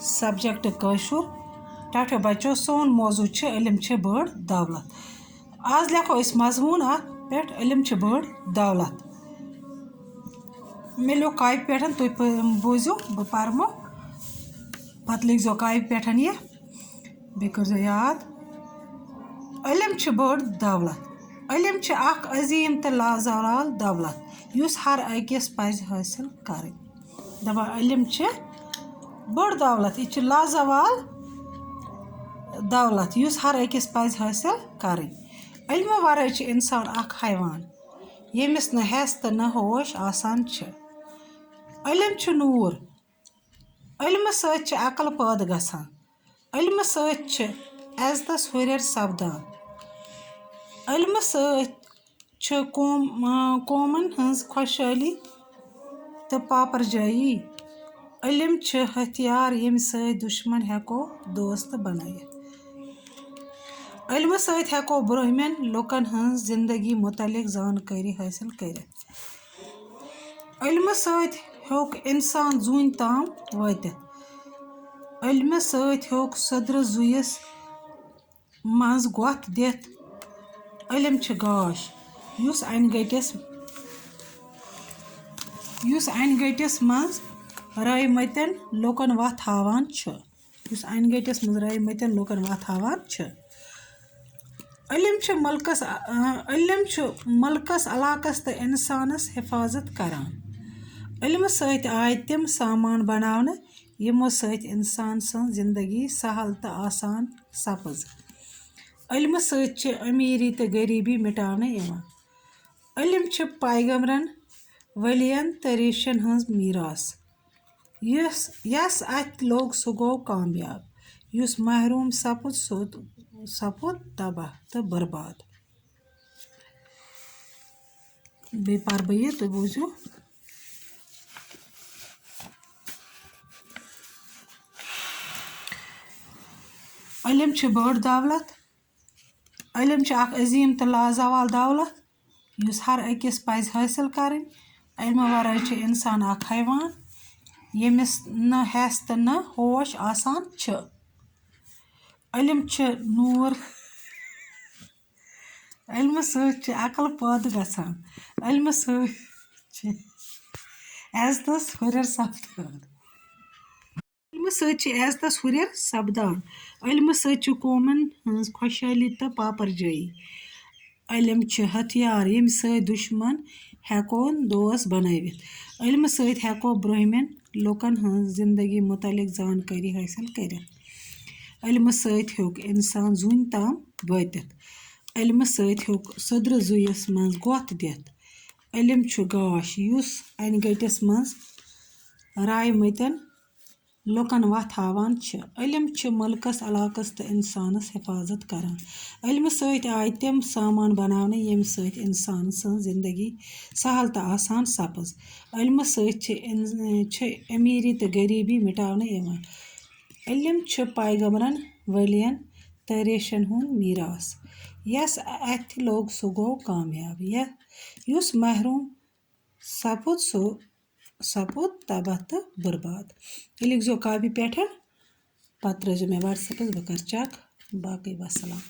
Subject कशुर टाटो बच्चों सोन मौजू इल्म बड़ दौलत। आज लिखो इस मजमून पे इल्म बड़ दौलत। मिलो कापी पे तु बोजो बह परमो पत लिखो कापी पे यह बे कर याद इल्म बड़ दौलत। इल्म अख अजीम तो लाजवाल दौलत युस हर अकिस पज हासिल कर। दपा इल्म बड़ दौलत यह लाजवाल दौलत युस हर अकिस पज हासिल कर। इल्म वराय इंसान अख हैवान यमिस न हेस तो न होश आसान। इल्म नूर इल्म सत अकल पैद गसान। इल्म सत इज्जतस हुर सपदान। इल्म सत कौमन हज खुशहाली तो पापरजाई। इल्म हथियार यम सत दुश्मन हेको दोस्त बनायित। इल्म सत हेको ब्रोहमें लुकन हज जिंदगी मुतलिक जानकारी हासिल कर। इल्म सत हेक इंसान जून ताम वातित। इल्म सत हेक सदर जुयस मज गोथ दित। इल्म गाश युस अन गटिस मज रायमतन लुकन वत हावान युस अन गटिस मज रायमतन लुकन वत हावान। इल्म मुल्कस इलाकस तो इंसानस हिफाजत करान। इल्म सत आय तिम सामान बनावन यमो सत इंसान सं जिंदगी सहल तो आसान सपज। इल्म सत अमीरी तो गरीबी मिटाने यवान। इल्म पैगम्बरन वलियन तो ऋषियन हज मीरास यस अत लोग सह गो कामयाब युस महरूम सपुद सपुद तबाह तो बर्बाद। बे पर बह तु बोझो इल्म बड़ दौलत। इल्म अख अजीम तो लाजवाल दौलत युस हर अकिस पज हासिल कर। इल्म वराय इंसान अख हैवान यमिस न हेस तो न होश आसान। इल्म नूर इल्म सत अकल पैद गसान। इल्म सत इज्जतस हुर सपदान। इल्म सत इज्जतस हुर सपदान। इल्म सत कौमन हज खुशहाली तो पापरजाई। इल्म हथियार यम सत दुश्मन हेकोन दोस्त बनायित। इल्म सत हेको ब्रोहमें लुकन हज जिंदगी मुतलिक जानकारी हासिल कर। इल्म सत हेक इंसान जून ताम वातित। इल्म सत हेक सदर जुयस मज गोथ दित। इल्म गाश युस अन गटिस मज रायमतन लुकन वत हावान। इल्म मुल्कस इलाकस तो इंसानस हिफाजत करान। इल्म सत आय तिम सामान बनावन यम सत इंसान सं जिंदगी सहल तो आसान सपज। इल्म सत अमीरी तो गरीबी मिटाने यवान। इल्म पैगम्बरन वलियन तो ऋषियन हुंद मीरास यस अत लोग सह गो कामयाब युस महरूम सपुद तबाह तो बर्बाद। यह लिखो कापी पे पत त्रो मे व्हाट्सएपस बह कर चेक। बाकी वसलाम।